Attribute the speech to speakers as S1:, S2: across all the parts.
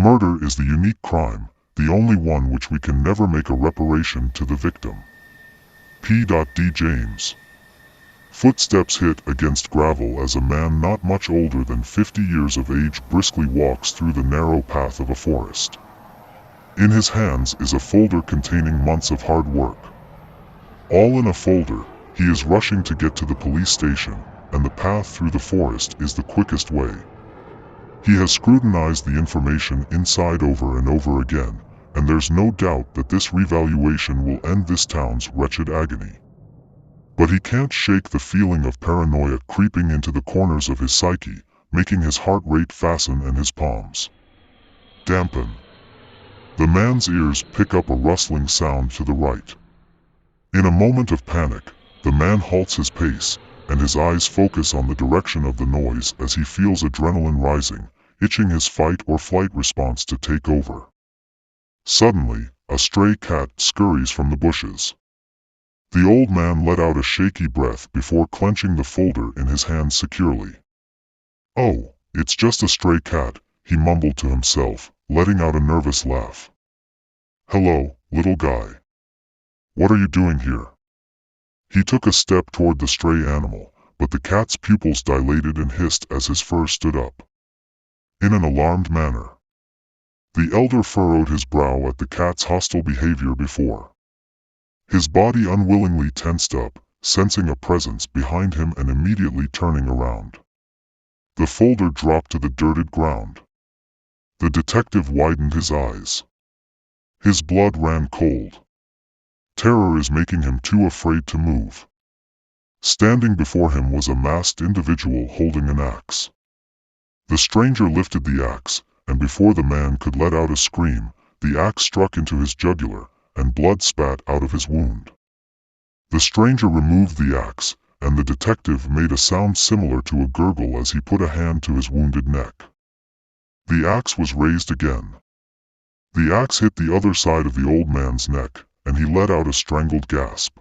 S1: Murder is the unique crime, the only one which we can never make a reparation to the victim. P. D. James. Footsteps hit against gravel as a man not much older than 50 years of age briskly walks through the narrow path of a forest. In his hands is a folder containing months of hard work. All in a folder, he is rushing to get to the police station, and the path through the forest is the quickest way. He has scrutinized the information inside over and over again, and there's no doubt that this revaluation will end this town's wretched agony. But he can't shake the feeling of paranoia creeping into the corners of his psyche, making his heart rate fasten and his palms dampen. The man's ears pick up a rustling sound to the right. In a moment of panic, the man halts his pace, and his eyes focus on the direction of the noise as he feels adrenaline rising, itching his fight or flight response to take over. Suddenly, a stray cat scurries from the bushes. The old man let out a shaky breath before clenching the folder in his hand securely. "Oh, it's just a stray cat," he mumbled to himself, letting out a nervous laugh. "Hello, little guy. What are you doing here?" He took a step toward the stray animal, but the cat's pupils dilated and hissed as his fur stood up. In an alarmed manner, the elder furrowed his brow at the cat's hostile behavior before. His body unwillingly tensed up, sensing a presence behind him and immediately turning around. The folder dropped to the dirted ground. The detective widened his eyes. His blood ran cold. Terror is making him too afraid to move. Standing before him was a masked individual holding an axe. The stranger lifted the axe, and before the man could let out a scream, the axe struck into his jugular, and blood spat out of his wound. The stranger removed the axe, and the detective made a sound similar to a gurgle as he put a hand to his wounded neck. The axe was raised again. The axe hit the other side of the old man's neck, and he let out a strangled gasp.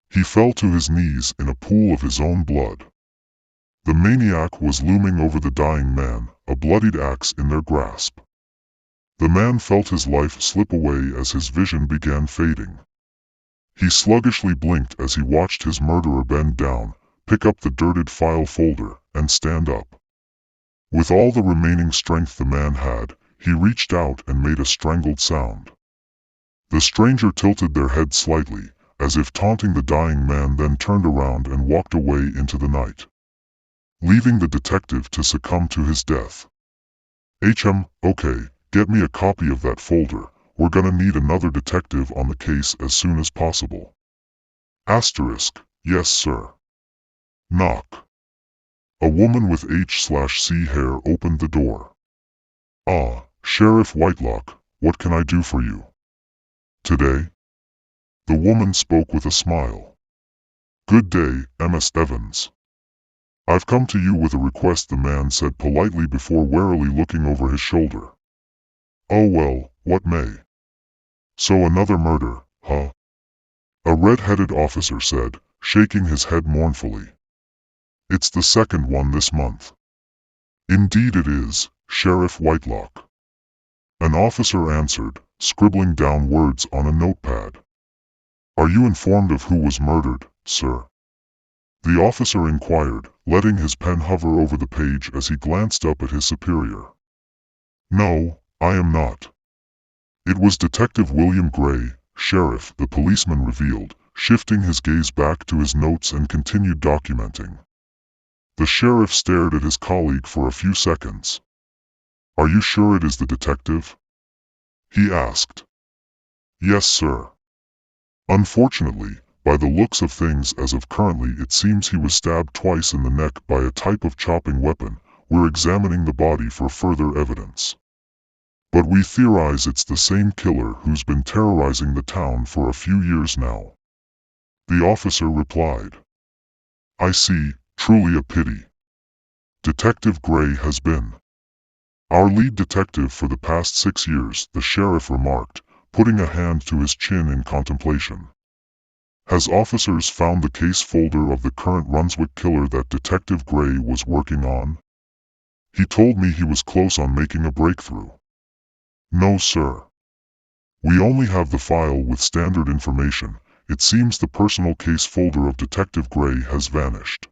S1: He fell to his knees in a pool of his own blood. The maniac was looming over the dying man, a bloodied axe in their grasp. The man felt his life slip away as his vision began fading. He sluggishly blinked as he watched his murderer bend down, pick up the dirted file folder, and stand up. With all the remaining strength the man had, he reached out and made a strangled sound. The stranger tilted their head slightly, as if taunting the dying man, then turned around and walked away into the night, leaving the detective to succumb to his death. Okay, get me a copy of that folder. We're gonna need another detective on the case as soon as possible. Asterisk, yes sir. Knock. A woman with H/C hair opened the door. "Ah, Sheriff Whitelock, what can I do for you today?" The woman spoke with a smile. "Good day, MS Evans. I've come to you with a request," the man said politely before warily looking over his shoulder. "Oh well, what may?" "So another murder, huh?" a red-headed officer said, shaking his head mournfully. "It's the second one this month." "Indeed it is, Sheriff Whitelock," an officer answered, scribbling down words on a notepad. "Are you informed of who was murdered, sir?" the officer inquired, letting his pen hover over the page as he glanced up at his superior. "No, I am not. It was Detective William Gray, Sheriff," the policeman revealed, shifting his gaze back to his notes and continued documenting. The sheriff stared at his colleague for a few seconds. "Are you sure it is the detective?" he asked. "Yes, sir. Unfortunately, by the looks of things as of currently, it seems he was stabbed twice in the neck by a type of chopping weapon. We're examining the body for further evidence. But we theorize it's the same killer who's been terrorizing the town for a few years now." The officer replied. "I see, truly a pity. Detective Gray has been our lead detective for the past 6 years," the sheriff remarked, putting a hand to his chin in contemplation. "Has officers found the case folder of the current Runswick killer that Detective Gray was working on? He told me he was close on making a breakthrough." No, sir. We only have the file with standard information. It seems the personal case folder of Detective Gray has vanished.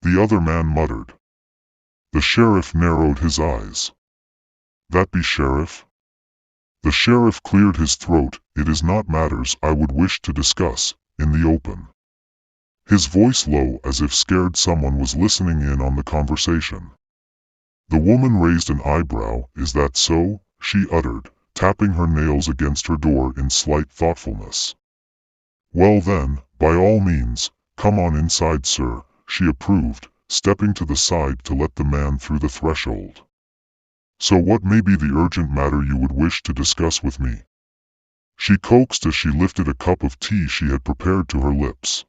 S1: The other man muttered. The sheriff narrowed his eyes. That be sheriff? The sheriff cleared his throat. It is not matters I would wish to discuss, in the open. His voice low as if scared someone was listening in on the conversation. The woman raised an eyebrow. Is that so? She uttered, tapping her nails against her door in slight thoughtfulness. Well then, by all means, come on inside, sir, she approved, stepping to the side to let the man through the threshold. So what may be the urgent matter you would wish to discuss with me? She coaxed as she lifted a cup of tea she had prepared to her lips.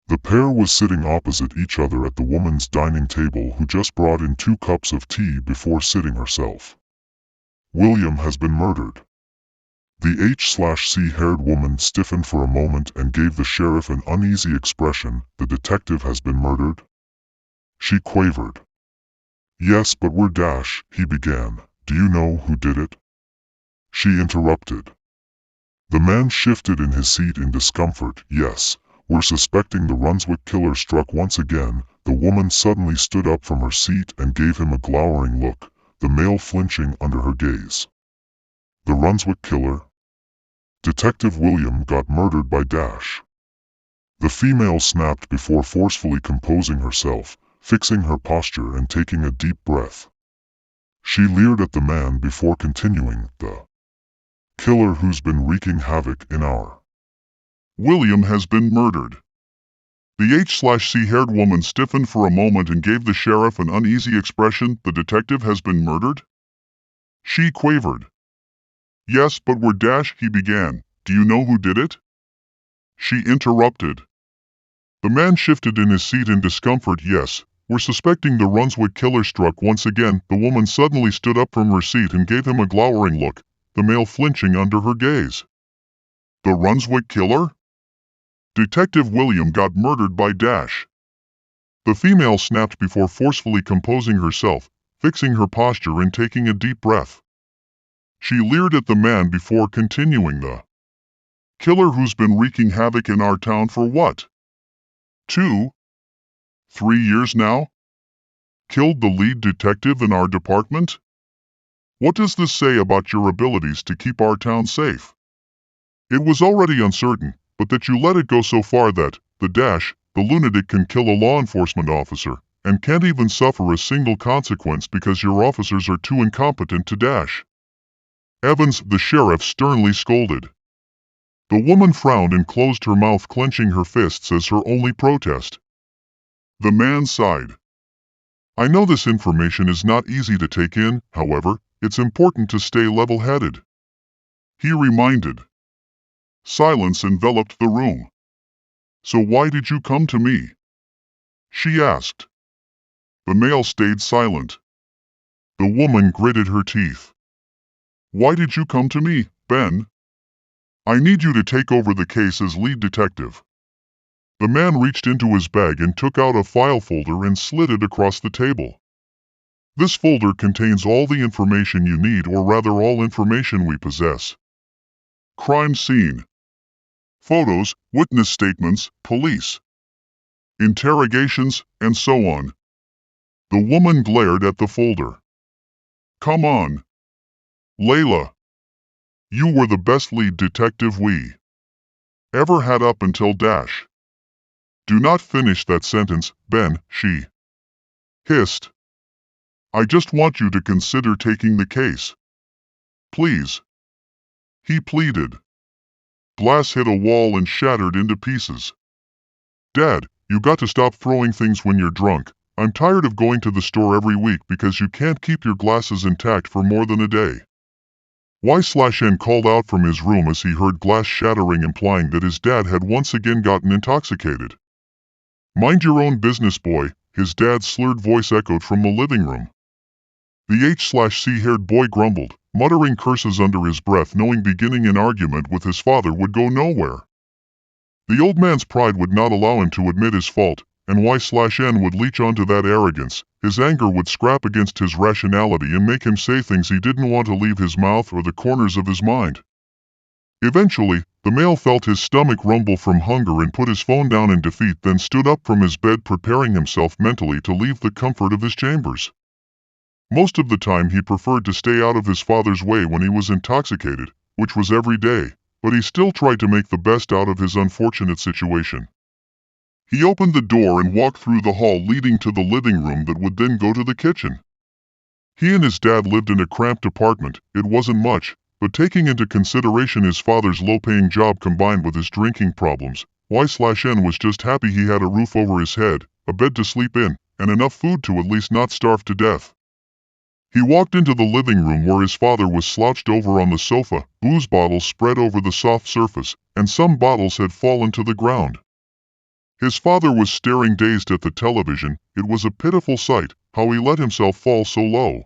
S1: The pair was sitting opposite each other at the woman's dining table, who just brought in 2 cups of tea before sitting herself. William has been murdered. The H/C-haired woman stiffened for a moment and gave the sheriff an uneasy expression. The detective has been murdered? She quavered. Yes, but we're dash, he began. Do you know who did it? She interrupted. The man shifted in his seat in discomfort. Yes, we're suspecting the Runswick killer. Struck once again, the woman suddenly stood up from her seat and gave him a glowering look, the male flinching under her gaze. The Runswick killer? Detective William got murdered by Dash. The female snapped before forcefully composing herself, fixing her posture and taking a deep breath. She leered at the man before continuing, the killer who's been wreaking havoc in our William has been murdered. The H/C-haired woman stiffened for a moment and gave the sheriff an uneasy expression. The detective has been murdered? She quavered. Yes, but we're dash, he began. Do you know who did it? She interrupted. The man shifted in his seat in discomfort. Yes, we're suspecting the Runswick killer. Struck once again, the woman suddenly stood up from her seat and gave him a glowering look, the male flinching under her gaze. The Runswick killer? Detective William got murdered by Dash. The female snapped before forcefully composing herself, fixing her posture and taking a deep breath. She leered at the man before continuing, the killer who's been wreaking havoc in our town for what? 2, 3 years now? Killed the lead detective in our department? What does this say about your abilities to keep our town safe? It was already uncertain, but that you let it go so far that, the lunatic can kill a law enforcement officer, and can't even suffer a single consequence because your officers are too incompetent to dash. Evans, the sheriff, sternly scolded. The woman frowned and closed her mouth, clenching her fists as her only protest. The man sighed. I know this information is not easy to take in, however, it's important to stay level-headed. He reminded. Silence enveloped the room. So why did you come to me? She asked. The male stayed silent. The woman gritted her teeth. Why did you come to me, Ben? I need you to take over the case as lead detective. The man reached into his bag and took out a file folder and slid it across the table. This folder contains all the information you need, or rather all information we possess. Crime scene. Photos, witness statements, police interrogations, and so on. The woman glared at the folder. Come on. Layla. You were the best lead detective we ever had up until dash. Do not finish that sentence, Ben, she hissed. I just want you to consider taking the case. Please. He pleaded. Glass hit a wall and shattered into pieces. Dad, you got to stop throwing things when you're drunk. I'm tired of going to the store every week because you can't keep your glasses intact for more than a day. Y/N called out from his room as he heard glass shattering, implying that his dad had once again gotten intoxicated. Mind your own business, boy, his dad's slurred voice echoed from the living room. The H/C-haired boy grumbled, muttering curses under his breath, knowing beginning an argument with his father would go nowhere. The old man's pride would not allow him to admit his fault, and Y/N would leech onto that arrogance. His anger would scrap against his rationality and make him say things he didn't want to leave his mouth or the corners of his mind. Eventually, the male felt his stomach rumble from hunger and put his phone down in defeat, then stood up from his bed, preparing himself mentally to leave the comfort of his chambers. Most of the time he preferred to stay out of his father's way when he was intoxicated, which was every day, but he still tried to make the best out of his unfortunate situation. He opened the door and walked through the hall leading to the living room that would then go to the kitchen. He and his dad lived in a cramped apartment. It wasn't much, but taking into consideration his father's low-paying job combined with his drinking problems, Y/N was just happy he had a roof over his head, a bed to sleep in, and enough food to at least not starve to death. He walked into the living room where his father was slouched over on the sofa, booze bottles spread over the soft surface, and some bottles had fallen to the ground. His father was staring dazed at the television. It was a pitiful sight, how he let himself fall so low.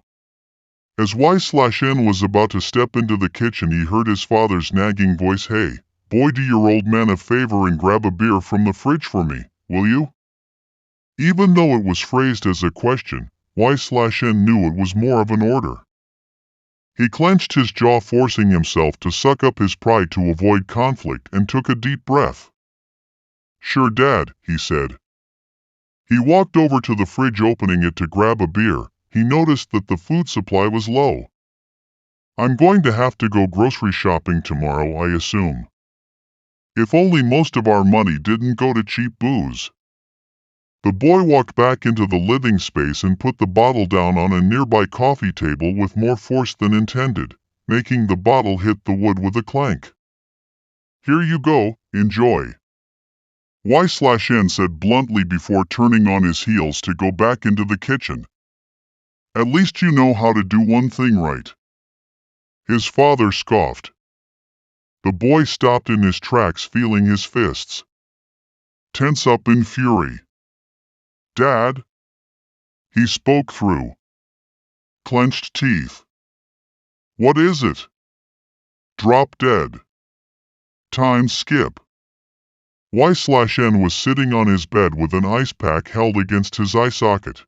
S1: As Y/N was about to step into the kitchen, he heard his father's nagging voice, "Hey, boy, do your old man a favor and grab a beer from the fridge for me, will you?" Even though it was phrased as a question, Y/N knew it was more of an order. He clenched his jaw, forcing himself to suck up his pride to avoid conflict, and took a deep breath. "Sure, Dad," he said. He walked over to the fridge, opening it to grab a beer. He noticed that the food supply was low. "I'm going to have to go grocery shopping tomorrow, I assume. If only most of our money didn't go to cheap booze." The boy walked back into the living space and put the bottle down on a nearby coffee table with more force than intended, making the bottle hit the wood with a clank. "Here you go, enjoy," Y/N said bluntly before turning on his heels to go back into the kitchen. "At least you know how to do one thing right." His father scoffed. The boy stopped in his tracks, feeling his fists tense up in fury. "Dad?" He spoke through clenched teeth. "What is it?" "Drop dead. Time skip." Y/N was sitting on his bed with an ice pack held against his eye socket.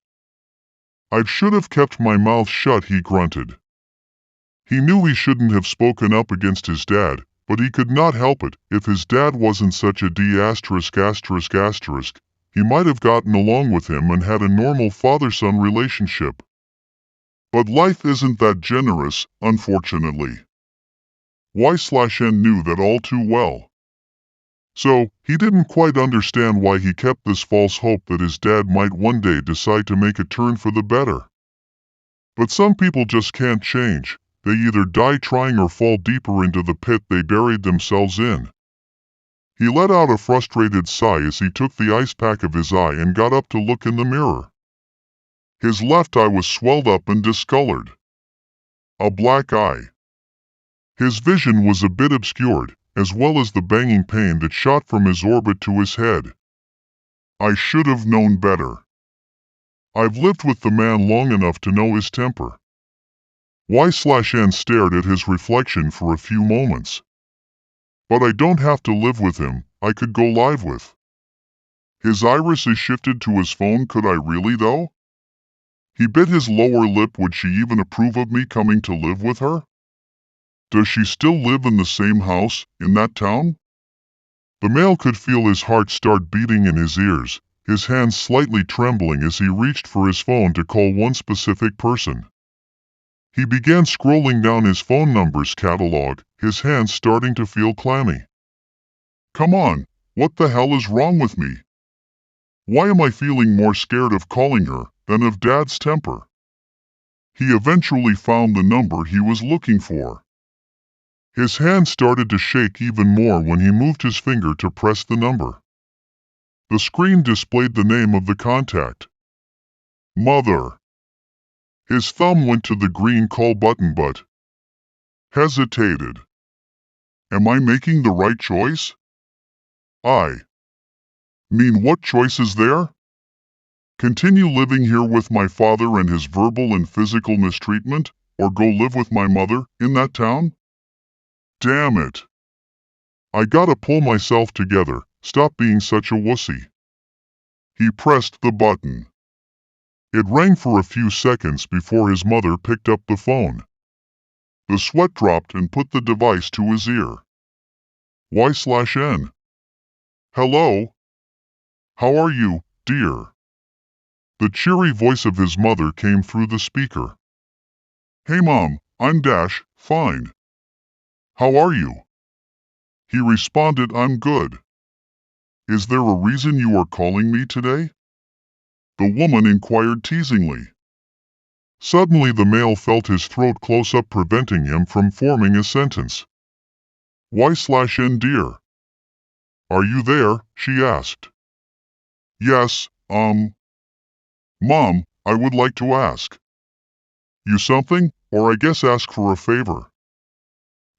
S1: "I should have kept my mouth shut," he grunted. He knew he shouldn't have spoken up against his dad, but he could not help it. If his dad wasn't such a D******, he might have gotten along with him and had a normal father-son relationship. But life isn't that generous, unfortunately. Y/N knew that all too well. So, he didn't quite understand why he kept this false hope that his dad might one day decide to make a turn for the better. But some people just can't change. They either die trying or fall deeper into the pit they buried themselves in. He let out a frustrated sigh as he took the ice pack of his eye and got up to look in the mirror. His left eye was swelled up and discolored. A black eye. His vision was a bit obscured, as well as the banging pain that shot from his orbit to his head. "I should have known better. I've lived with the man long enough to know his temper." Y/N stared at his reflection for a few moments. "But I don't have to live with him, I could go live with." His iris is shifted to his phone. "Could I really though?" He bit his lower lip. "Would she even approve of me coming to live with her? Does she still live in the same house, in that town?" The male could feel his heart start beating in his ears, his hands slightly trembling as he reached for his phone to call one specific person. He began scrolling down his phone numbers catalog, his hands starting to feel clammy. "Come on, what the hell is wrong with me? Why am I feeling more scared of calling her than of Dad's temper?" He eventually found the number he was looking for. His hand started to shake even more when he moved his finger to press the number. The screen displayed the name of the contact. Mother. His thumb went to the green call button but hesitated. Am I making the right choice? I mean, what choice is there? Continue living here with my father and his verbal and physical mistreatment, or go live with my mother in that town? Damn it. I gotta pull myself together, stop being such a wussy. He pressed the button. It rang for a few seconds before his mother picked up the phone. The sweat dropped and put the device to his ear. Y/N. Hello? How are you, dear? The cheery voice of his mother came through the speaker. Hey Mom, I'm Dash, fine. How are you? He responded, I'm good. Is there a reason you are calling me today? The woman inquired teasingly. Suddenly the male felt his throat close up, preventing him from forming a sentence. Y/N dear. Are you there? She asked. Yes, Mom, I would like to ask you something, or I guess ask for a favor.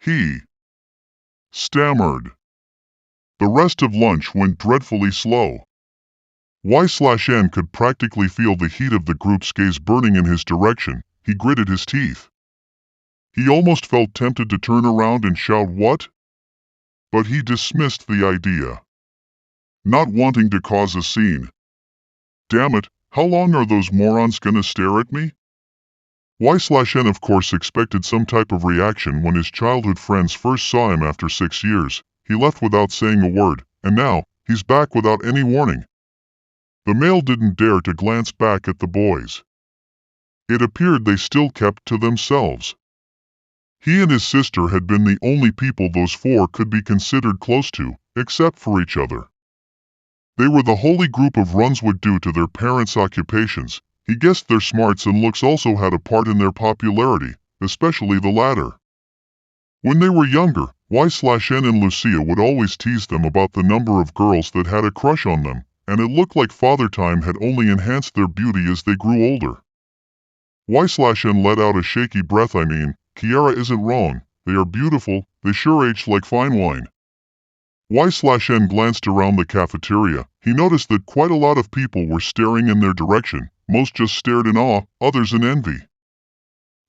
S1: He stammered. The rest of lunch went dreadfully slow. Y/N could practically feel the heat of the group's gaze burning in his direction. He gritted his teeth. He almost felt tempted to turn around and shout what? But he dismissed the idea, not wanting to cause a scene. Damn it, how long are those morons gonna stare at me? Y/N of course expected some type of reaction when his childhood friends first saw him after 6 years. He left without saying a word, and now, he's back without any warning. The male didn't dare to glance back at the boys. It appeared they still kept to themselves. He and his sister had been the only people those four could be considered close to, except for each other. They were the holy group of Runswood due to their parents' occupations. He guessed their smarts and looks also had a part in their popularity, especially the latter. When they were younger, Y/N and Lucia would always tease them about the number of girls that had a crush on them, and it looked like Father Time had only enhanced their beauty as they grew older. Y/N let out a shaky breath. I mean, Kiara isn't wrong, they are beautiful, they sure age like fine wine. Y/N glanced around the cafeteria. He noticed that quite a lot of people were staring in their direction. Most just stared in awe, others in envy.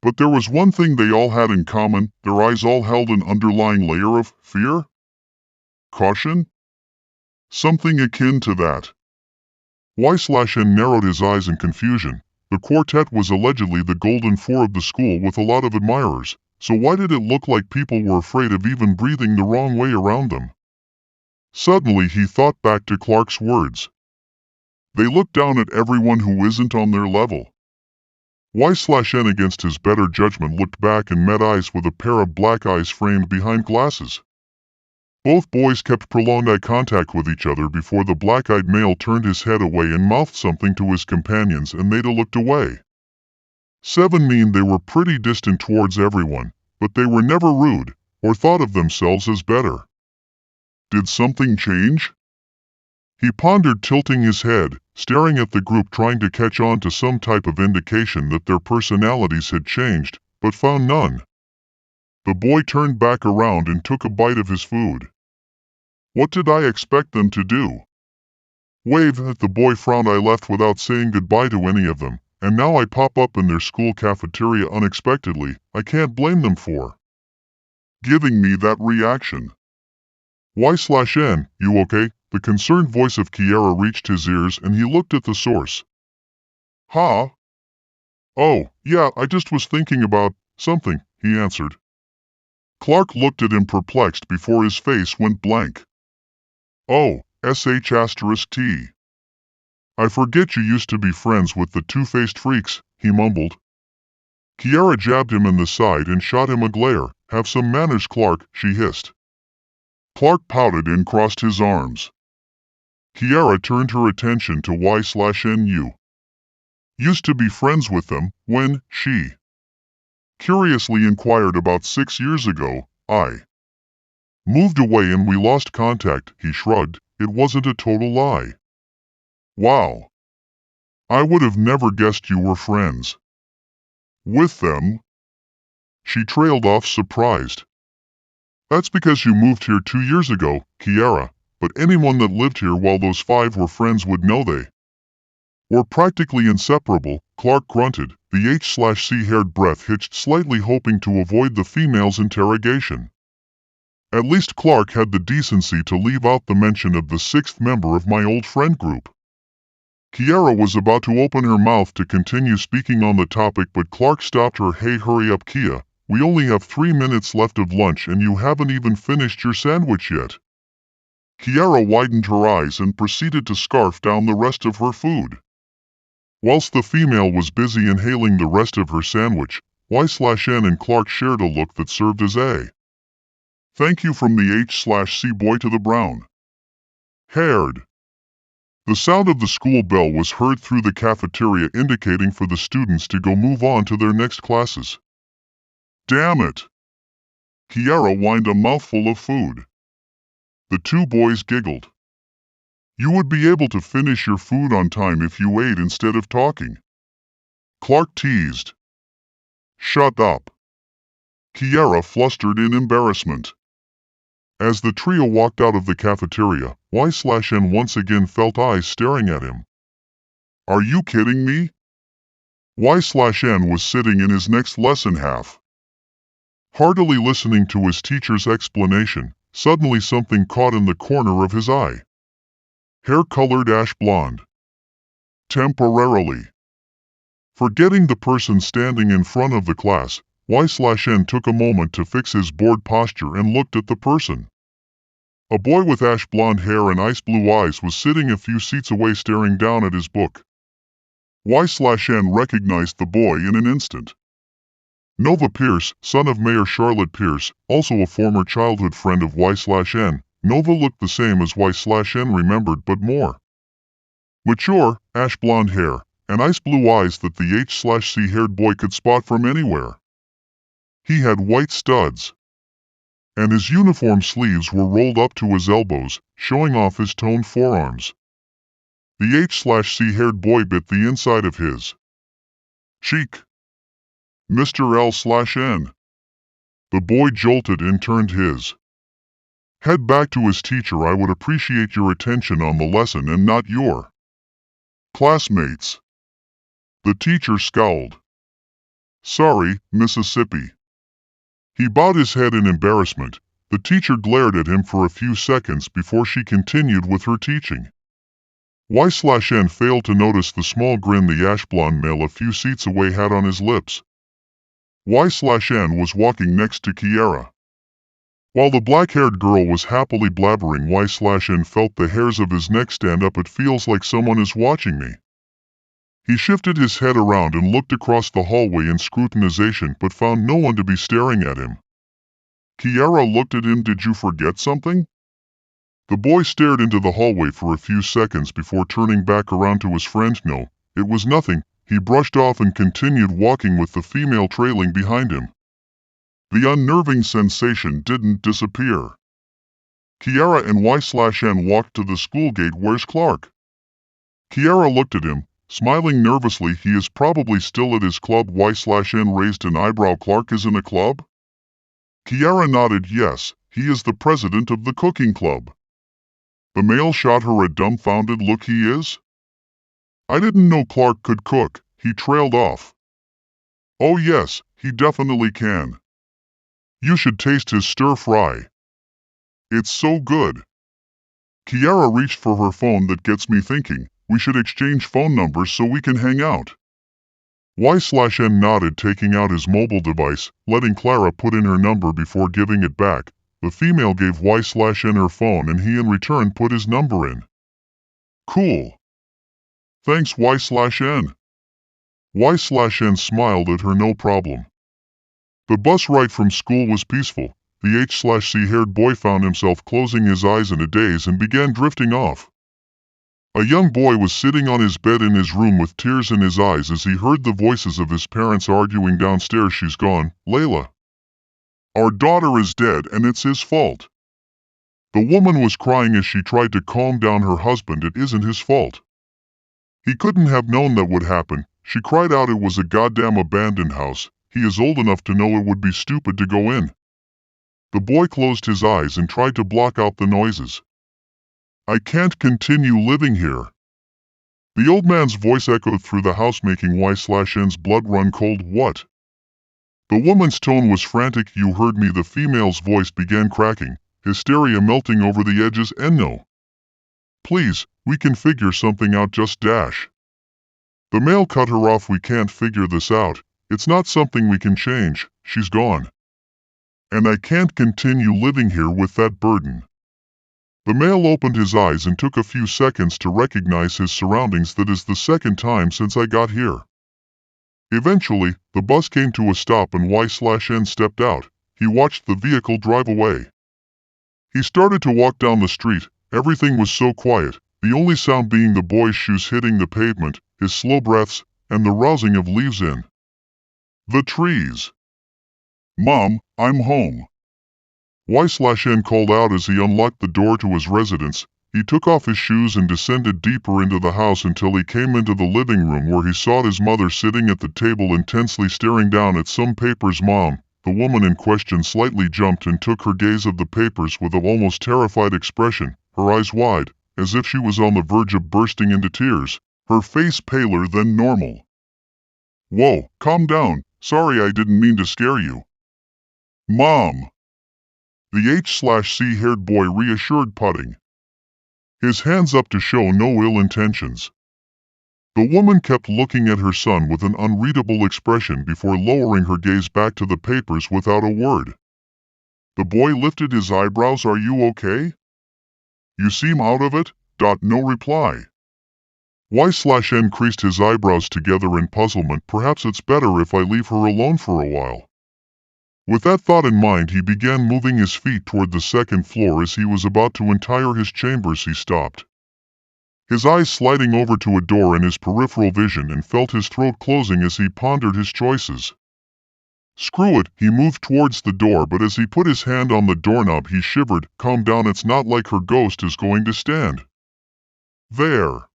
S1: But there was one thing they all had in common, their eyes all held an underlying layer of fear? Caution? Something akin to that. Y/N narrowed his eyes in confusion. The quartet was allegedly the golden four of the school with a lot of admirers, so why did it look like people were afraid of even breathing the wrong way around them? Suddenly he thought back to Clark's words. They look down at everyone who isn't on their level. Y/N against his better judgment looked back and met eyes with a pair of black eyes framed behind glasses. Both boys kept prolonged eye contact with each other before the black-eyed male turned his head away and mouthed something to his companions, and they looked away. 7 mean they were pretty distant towards everyone, but they were never rude, or thought of themselves as better. Did something change? He pondered, tilting his head, staring at the group, trying to catch on to some type of indication that their personalities had changed, but found none. The boy turned back around and took a bite of his food. What did I expect them to do? Wave at the boy frowned. I left without saying goodbye to any of them, and now I pop up in their school cafeteria unexpectedly. I can't blame them for giving me that reaction. Y/N, you okay? The concerned voice of Kiara reached his ears and he looked at the source. Huh? Oh, yeah, I just was thinking about something, he answered. Clark looked at him perplexed before his face went blank. Oh, sh*T. I forget you used to be friends with the two-faced freaks, he mumbled. Kiara jabbed him in the side and shot him a glare. Have some manners, Clark, she hissed. Clark pouted and crossed his arms. Kiara turned her attention to Y/N. You used to be friends with them, when, she curiously inquired. About 6 years ago, I moved away and we lost contact, he shrugged. It wasn't a total lie. Wow. I would have never guessed you were friends with them. She trailed off, surprised. That's because you moved here 2 years ago, Kiara, but anyone that lived here while those 5 were friends would know they were practically inseparable. Clark grunted, the H/C-haired breath hitched slightly, hoping to avoid the female's interrogation. At least Clark had the decency to leave out the mention of the 6th member of my old friend group. Kiara was about to open her mouth to continue speaking on the topic, but Clark stopped her. Hey, hurry up, Kia. We only have 3 minutes left of lunch and you haven't even finished your sandwich yet. Kiara widened her eyes and proceeded to scarf down the rest of her food. Whilst the female was busy inhaling the rest of her sandwich, Y/N and Clark shared a look that served as a thank you from the H/C boy to the brown haired. The sound of the school bell was heard through the cafeteria, indicating for the students to go move on to their next classes. Damn it! Kiara whined a mouthful of food. The two boys giggled. You would be able to finish your food on time if you ate instead of talking. Clark teased. Shut up. Kiara flustered in embarrassment. As the trio walked out of the cafeteria, Y/N once again felt eyes staring at him. Are you kidding me? Y/N was sitting in his next lesson heartily listening to his teacher's explanation. Suddenly something caught in the corner of his eye. Hair colored ash blonde. Temporarily forgetting the person standing in front of the class, Y/N took a moment to fix his bored posture and looked at the person. A boy with ash blonde hair and ice blue eyes was sitting a few seats away staring down at his book. Y/N recognized the boy in an instant. Nova Pierce, son of Mayor Charlotte Pierce, also a former childhood friend of Y/N. Nova looked the same as Y/N remembered, but more mature, ash blonde hair, and ice blue eyes that the H/C haired boy could spot from anywhere. He had white studs, and his uniform sleeves were rolled up to his elbows, showing off his toned forearms. The H/C haired boy bit the inside of his cheek. Mr. L/N. The boy jolted and turned his head back to his teacher. I would appreciate your attention on the lesson and not your classmates. The teacher scowled. Sorry, Mississippi. He bowed his head in embarrassment. The teacher glared at him for a few seconds before she continued with her teaching. Y/N failed to notice the small grin the ash blonde male a few seats away had on his lips. Y/N was walking next to Kiara. While the black-haired girl was happily blabbering, Y/N felt the hairs of his neck stand up. It feels like someone is watching me. He shifted his head around and looked across the hallway in scrutinization, but found no one to be staring at him. Kiara looked at him. Did you forget something? The boy stared into the hallway for a few seconds before turning back around to his friend. No, it was nothing. He brushed off and continued walking with the female trailing behind him. The unnerving sensation didn't disappear. Kiara and Y/N walked to the school gate. Where's Clark? Kiara looked at him, smiling nervously. He is probably still at his club. Y/N raised an eyebrow. Clark is in a club? Kiara nodded. Yes, he is the president of the cooking club. The male shot her a dumbfounded look. He is? I didn't know Clark could cook, he trailed off. Oh yes, he definitely can. You should taste his stir-fry. It's so good. Kiara reached for her phone. That gets me thinking, we should exchange phone numbers so we can hang out. Y/N nodded, taking out his mobile device, letting Clara put in her number before giving it back. The female gave Y/N her phone and he in return put his number in. Cool. Thanks, Y/N. Y/N smiled at her. No problem. The bus ride from school was peaceful. The H/C haired boy found himself closing his eyes in a daze and began drifting off. A young boy was sitting on his bed in his room with tears in his eyes as he heard the voices of his parents arguing downstairs. She's gone, Layla. Our daughter is dead and it's his fault. The woman was crying as she tried to calm down her husband. It isn't his fault. He couldn't have known that would happen, she cried out. It was a goddamn abandoned house. He is old enough to know it would be stupid to go in. The boy closed his eyes and tried to block out the noises. I can't continue living here. The old man's voice echoed through the house, making Y/N's blood run cold. What? The woman's tone was frantic. You heard me. The female's voice began cracking, hysteria melting over the edges. And no. Please, we can figure something out just dash. The male cut her off. We can't figure this out. It's not something we can change. She's gone. And I can't continue living here with that burden. The male opened his eyes and took a few seconds to recognize his surroundings. That is the second time since I got here. Eventually, the bus came to a stop and Y/N stepped out. He watched the vehicle drive away. He started to walk down the street. Everything was so quiet, the only sound being the boy's shoes hitting the pavement, his slow breaths, and the rousing of leaves in the trees. Mom, I'm home. Y/N called out as he unlocked the door to his residence. He took off his shoes and descended deeper into the house until he came into the living room where he saw his mother sitting at the table intensely staring down at some papers. Mom, the woman in question slightly jumped and took her gaze of the papers with an almost terrified expression, her eyes wide, as if she was on the verge of bursting into tears, her face paler than normal. Whoa, calm down, sorry I didn't mean to scare you. Mom! The H/C-haired boy reassured, putting his hands up to show no ill intentions. The woman kept looking at her son with an unreadable expression before lowering her gaze back to the papers without a word. The boy lifted his eyebrows. Are you okay? You seem out of it. No reply. Y/N creased his eyebrows together in puzzlement. Perhaps it's better if I leave her alone for a while. With that thought in mind, he began moving his feet toward the second floor. As he was about to entire his chambers, he stopped, his eyes sliding over to a door in his peripheral vision, and felt his throat closing as he pondered his choices. Screw it, he moved towards the door, but as he put his hand on the doorknob he shivered. Calm down, it's not like her ghost is going to stand there.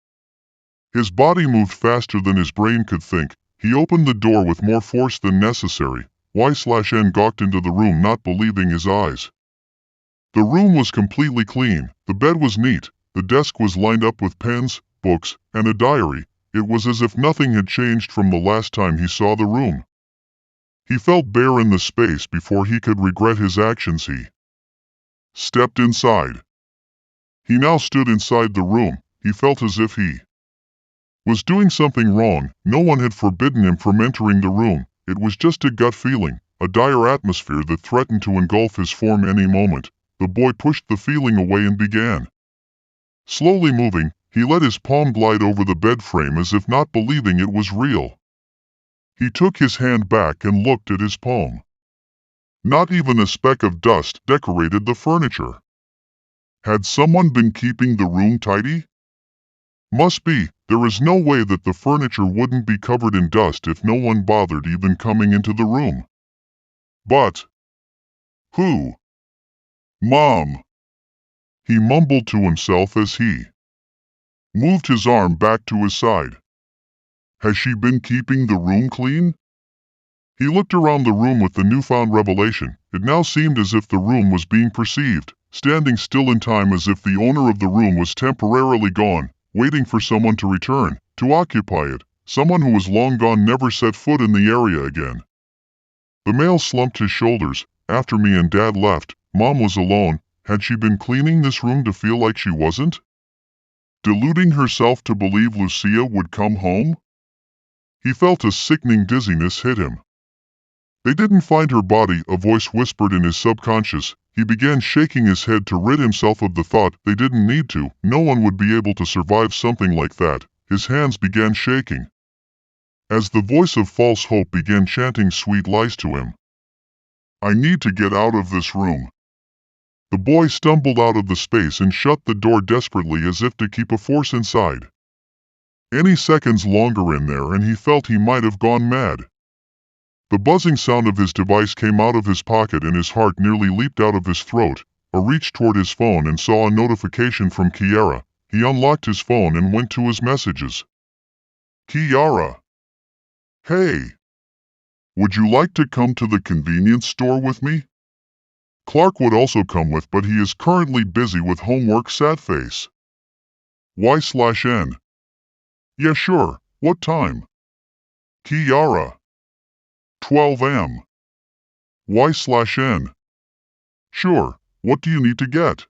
S1: His body moved faster than his brain could think. He opened the door with more force than necessary. Y/N gawked into the room, not believing his eyes. The room was completely clean, the bed was neat, the desk was lined up with pens, books, and a diary. It was as if nothing had changed from the last time he saw the room. He felt bare in the space before he could regret his actions. He stepped inside. He now stood inside the room. He felt as if he was doing something wrong. No one had forbidden him from entering the room. It was just a gut feeling, a dire atmosphere that threatened to engulf his form any moment. The boy pushed the feeling away and began slowly moving. He let his palm glide over the bed frame as if not believing it was real. He took his hand back and looked at his palm. Not even a speck of dust decorated the furniture. Had someone been keeping the room tidy? Must be. There is no way that the furniture wouldn't be covered in dust if no one bothered even coming into the room. But who? Mom! He mumbled to himself as he moved his arm back to his side. Has she been keeping the room clean? He looked around the room with the newfound revelation. It now seemed as if the room was being perceived, standing still in time, as if the owner of the room was temporarily gone, waiting for someone to return, to occupy it. Someone who was long gone, never set foot in the area again. The male slumped his shoulders. After me and Dad left, Mom was alone. Had she been cleaning this room to feel like she wasn't? Deluding herself to believe Lucia would come home? He felt a sickening dizziness hit him. They didn't find her body, a voice whispered in his subconscious. He began shaking his head to rid himself of the thought. They didn't need to. No one would be able to survive something like that. His hands began shaking as the voice of false hope began chanting sweet lies to him. I need to get out of this room. The boy stumbled out of the space and shut the door desperately, as if to keep a force inside. Any seconds longer in there and he felt he might have gone mad. The buzzing sound of his device came out of his pocket and his heart nearly leaped out of his throat. He reached toward his phone and saw a notification from Kiara. He unlocked his phone and went to his messages. Kiara. Hey. Would you like to come to the convenience store with me? Clark would also come with, but he is currently busy with homework. Sad face. Y/N. Yeah, sure. What time? Kiara. 12 am. Y/N. Sure. What do you need to get?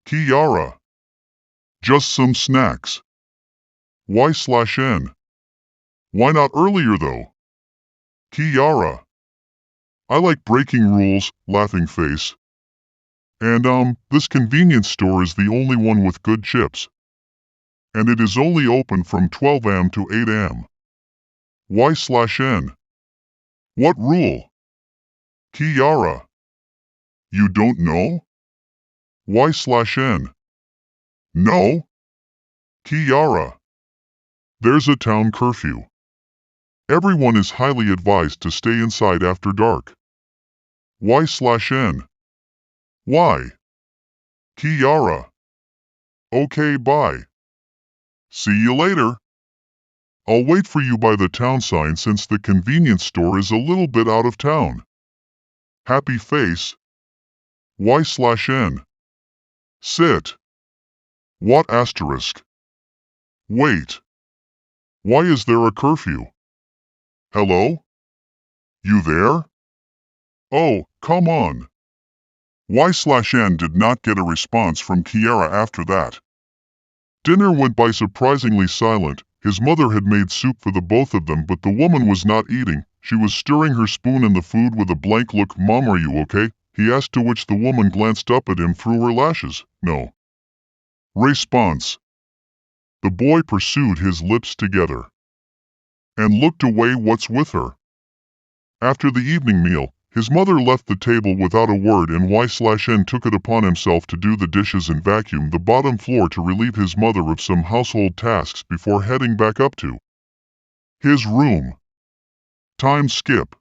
S1: Kiara. Just some snacks. Y/N. Why not earlier though? Kiara. I like breaking rules, laughing face. And this convenience store is the only one with good chips. And it is only open from 12 am to 8 am. Y/N. What rule? Kiara. You don't know? Y/N. No? Kiara. There's a town curfew. Everyone is highly advised to stay inside after dark. Y/N. Why? Kiara. Okay, bye. See you later. I'll wait for you by the town sign since the convenience store is a little bit out of town. Happy face. Y/N. Sit. What asterisk? Wait. Why is there a curfew? Hello? You there? Oh, come on. Y/N did not get a response from Kiara after that. Dinner went by surprisingly silent. His mother had made soup for the both of them, but the woman was not eating. She was stirring her spoon in the food with a blank look. Mom, are you okay? He asked, to which the woman glanced up at him through her lashes. No response. The boy pursued his lips together and looked away. What's with her? After the evening meal, his mother left the table without a word, and Y/N took it upon himself to do the dishes and vacuum the bottom floor to relieve his mother of some household tasks before heading back up to his room. Time skip.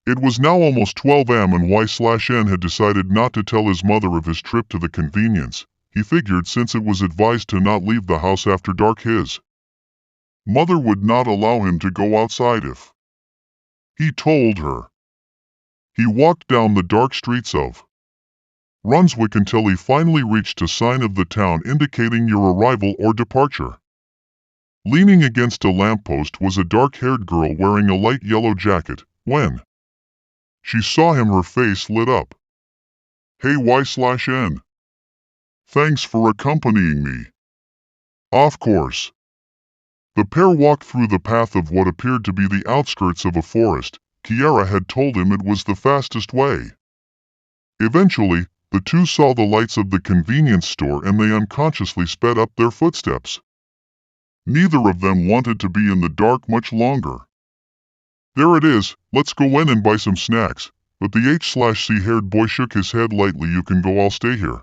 S1: It was now almost 12 am and Y/N had decided not to tell his mother of his trip to the convenience. He figured since it was advised to not leave the house after dark, his mother would not allow him to go outside if he told her. He walked down the dark streets of Brunswick until he finally reached a sign of the town indicating your arrival or departure. Leaning against a lamppost was a dark-haired girl wearing a light yellow jacket. When she saw him, her face lit up. Hey Y/N. Thanks for accompanying me. Of course. The pair walked through the path of what appeared to be the outskirts of a forest. Kiara had told him it was the fastest way. Eventually, the two saw the lights of the convenience store and they unconsciously sped up their footsteps. Neither of them wanted to be in the dark much longer. There it is, let's go in and buy some snacks. But the H/C-haired boy shook his head lightly. You can go, I'll stay here.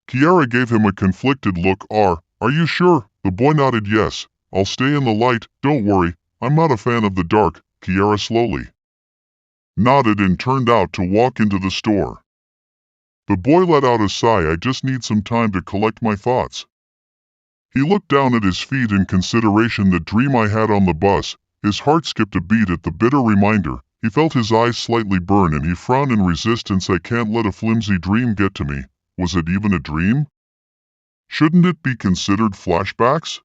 S1: Kiara gave him a conflicted look. Are you sure? The boy nodded yes. I'll stay in the light, don't worry, I'm not a fan of the dark. Kiara slowly nodded and turned out to walk into the store. The boy let out a sigh. I just need some time to collect my thoughts. He looked down at his feet in consideration. The dream I had on the bus. His heart skipped a beat at the bitter reminder. He felt his eyes slightly burn and he frowned in resistance. I can't let a flimsy dream get to me. Was it even a dream? Shouldn't it be considered flashbacks?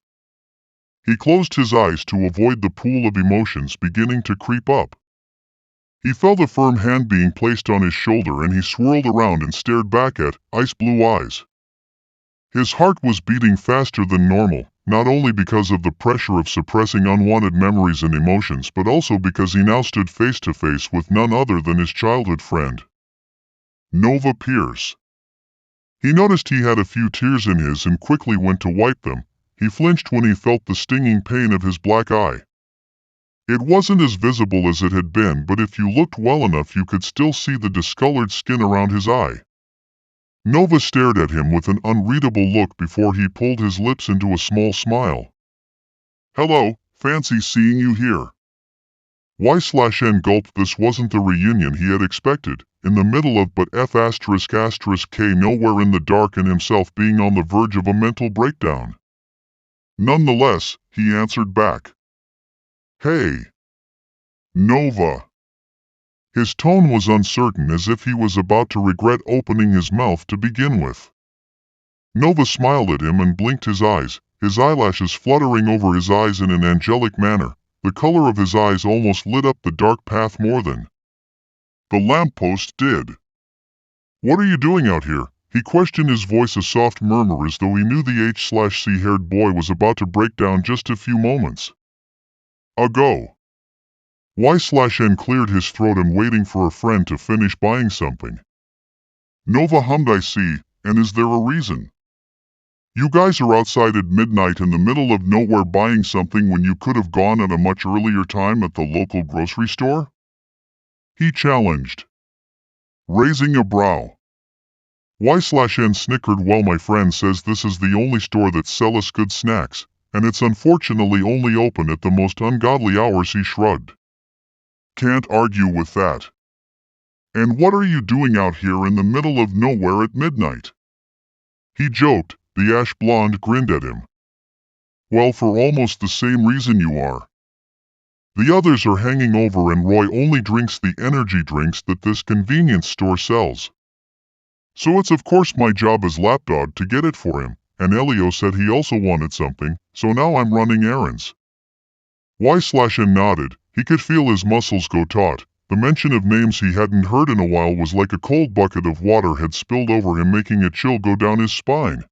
S1: He closed his eyes to avoid the pool of emotions beginning to creep up. He felt a firm hand being placed on his shoulder and he swirled around and stared back at ice blue eyes. His heart was beating faster than normal, not only because of the pressure of suppressing unwanted memories and emotions, but also because he now stood face to face with none other than his childhood friend, Nova Pierce. He noticed he had a few tears in his and quickly went to wipe them. He flinched when he felt the stinging pain of his black eye. It wasn't as visible as it had been, but if you looked well enough you could still see the discolored skin around his eye. Nova stared at him with an unreadable look before he pulled his lips into a small smile. Hello, fancy seeing you here. Y/N gulped. This wasn't the reunion he had expected, in the middle of but F***K, nowhere in the dark, and himself being on the verge of a mental breakdown. Nonetheless, he answered back. Hey. Nova. His tone was uncertain, as if he was about to regret opening his mouth to begin with. Nova smiled at him and blinked his eyes, his eyelashes fluttering over his eyes in an angelic manner. The color of his eyes almost lit up the dark path more than the lamppost did. What are you doing out here? he questioned, his voice a soft murmur as though he knew the H/C-haired boy was about to break down just a few moments ago. Y/N cleared his throat and waiting for a friend to finish buying something. Nova hummed, "I see, and is there a reason? You guys are outside at midnight in the middle of nowhere buying something when you could have gone at a much earlier time at the local grocery store?" he challenged, raising a brow. Y/N snickered. "Well, my friend says this is the only store that sells good snacks, and it's unfortunately only open at the most ungodly hours," he shrugged. "Can't argue with that. And what are you doing out here in the middle of nowhere at midnight?" he joked. The ash blonde grinned at him. "Well, for almost the same reason you are. The others are hanging over and Roy only drinks the energy drinks that this convenience store sells. So it's of course my job as lapdog to get it for him, and Elio said he also wanted something, so now I'm running errands." Y/N nodded. He could feel his muscles go taut. The mention of names he hadn't heard in a while was like a cold bucket of water had spilled over him, making a chill go down his spine.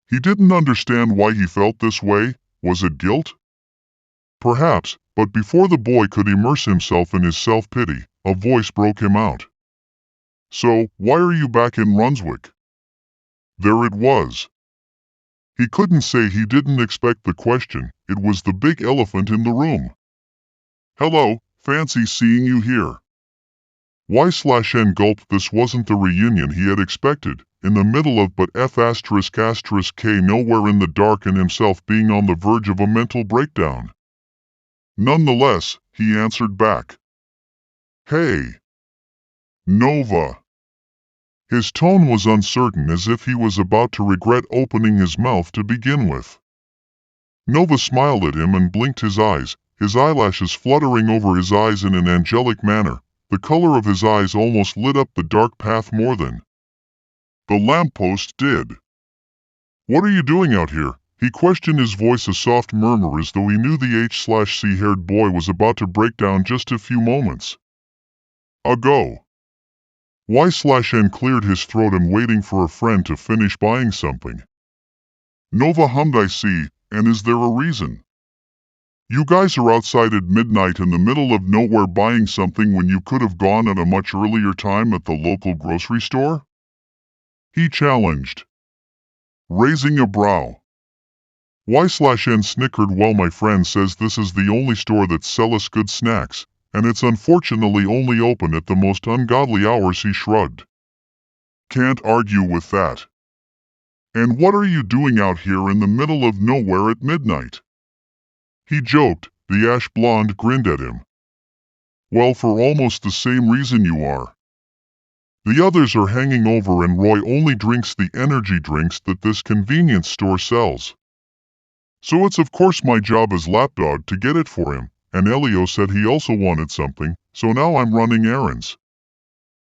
S1: He didn't understand why he felt this way. Was it guilt? Perhaps, but before the boy could immerse himself in his self-pity, a voice broke him out. "So, why are you back in Runswick?" There it was. He couldn't say he didn't expect the question. It was the big elephant in the room. "Hello, fancy seeing you here." Y/N gulped. This wasn't the reunion he had expected, in the middle of but F***K, nowhere in the dark, and himself being on the verge of a mental breakdown. "Nonetheless," he answered back. "Hey, Nova." His tone was uncertain, as if he was about to regret opening his mouth to begin with. Nova smiled at him and blinked his eyes, his eyelashes fluttering over his eyes in an angelic manner. The color of his eyes almost lit up the dark path more than the lamppost did. "What are you doing out here?" he questioned, his voice a soft murmur as though he knew the H/C-haired boy was about to break down just a few moments ago. Y/N cleared his throat and waiting for a friend to finish buying something. Nova hummed, "I see, and is there a reason? You guys are outside at midnight in the middle of nowhere buying something when you could have gone at a much earlier time at the local grocery store?" he challenged, raising a brow. Y/N snickered. "Well, my friend says this is the only store that sells good snacks, and it's unfortunately only open at the most ungodly hours," he shrugged. "Can't argue with that. And what are you doing out here in the middle of nowhere at midnight?" he joked. The ash blonde grinned at him. "Well, for almost the same reason you are. The others are hanging over and Roy only drinks the energy drinks that this convenience store sells. So it's of course my job as lapdog to get it for him, and Elio said he also wanted something, so now I'm running errands."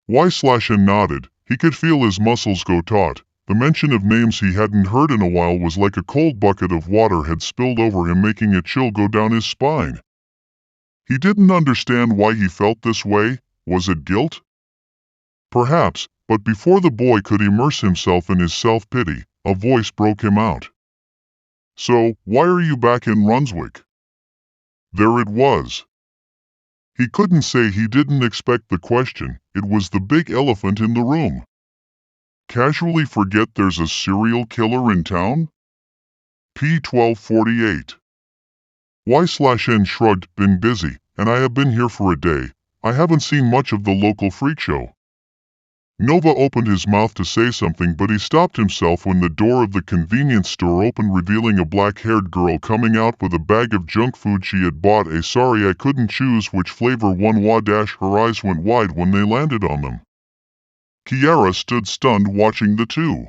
S1: Y/N nodded. He could feel his muscles go taut. The mention of names he hadn't heard in a while was like a cold bucket of water had spilled over him, making a chill go down his spine. He didn't understand why he felt this way. Was it guilt? Perhaps, but before the boy could immerse himself in his self-pity, a voice broke him out. "So, why are you back in Runswick?" There it was. He couldn't say he didn't expect the question. It was the big elephant in the room. Casually forget there's a serial killer in town? P1248. Y/N shrugged. "Been busy, and I have been here for a day. I haven't seen much of the local freak show." Nova opened his mouth to say something, but he stopped himself when the door of the convenience store opened, revealing a black-haired girl coming out with a bag of junk food she had bought. Sorry, I couldn't choose which flavor one wa dash. Her eyes went wide when they landed on them. Kiara stood stunned, watching the two.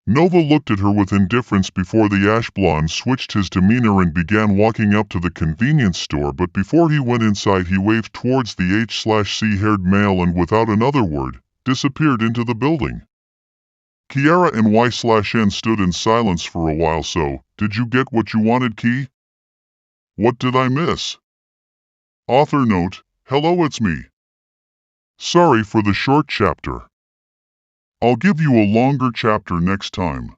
S1: Nova looked at her with indifference before the ash blonde switched his demeanor and began walking up to the convenience store, but before he went inside he waved towards the H/C-haired male and without another word, disappeared into the building. Kiara and Y/N stood in silence for a while. "So, did you get what you wanted, Ki? What did I miss?" Author note: Hello, it's me. Sorry for the short chapter. I'll give you a longer chapter next time.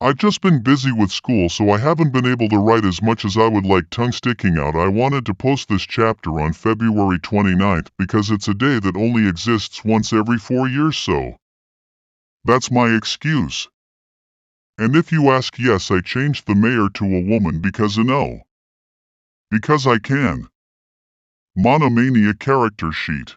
S1: I've just been busy with school, so I haven't been able to write as much as I would like. Tongue sticking out. I wanted to post this chapter on February 29th because it's a day that only exists once every 4 years, so that's my excuse. And if you ask, yes, I changed the mayor to a woman because because I can. Monomania character sheet.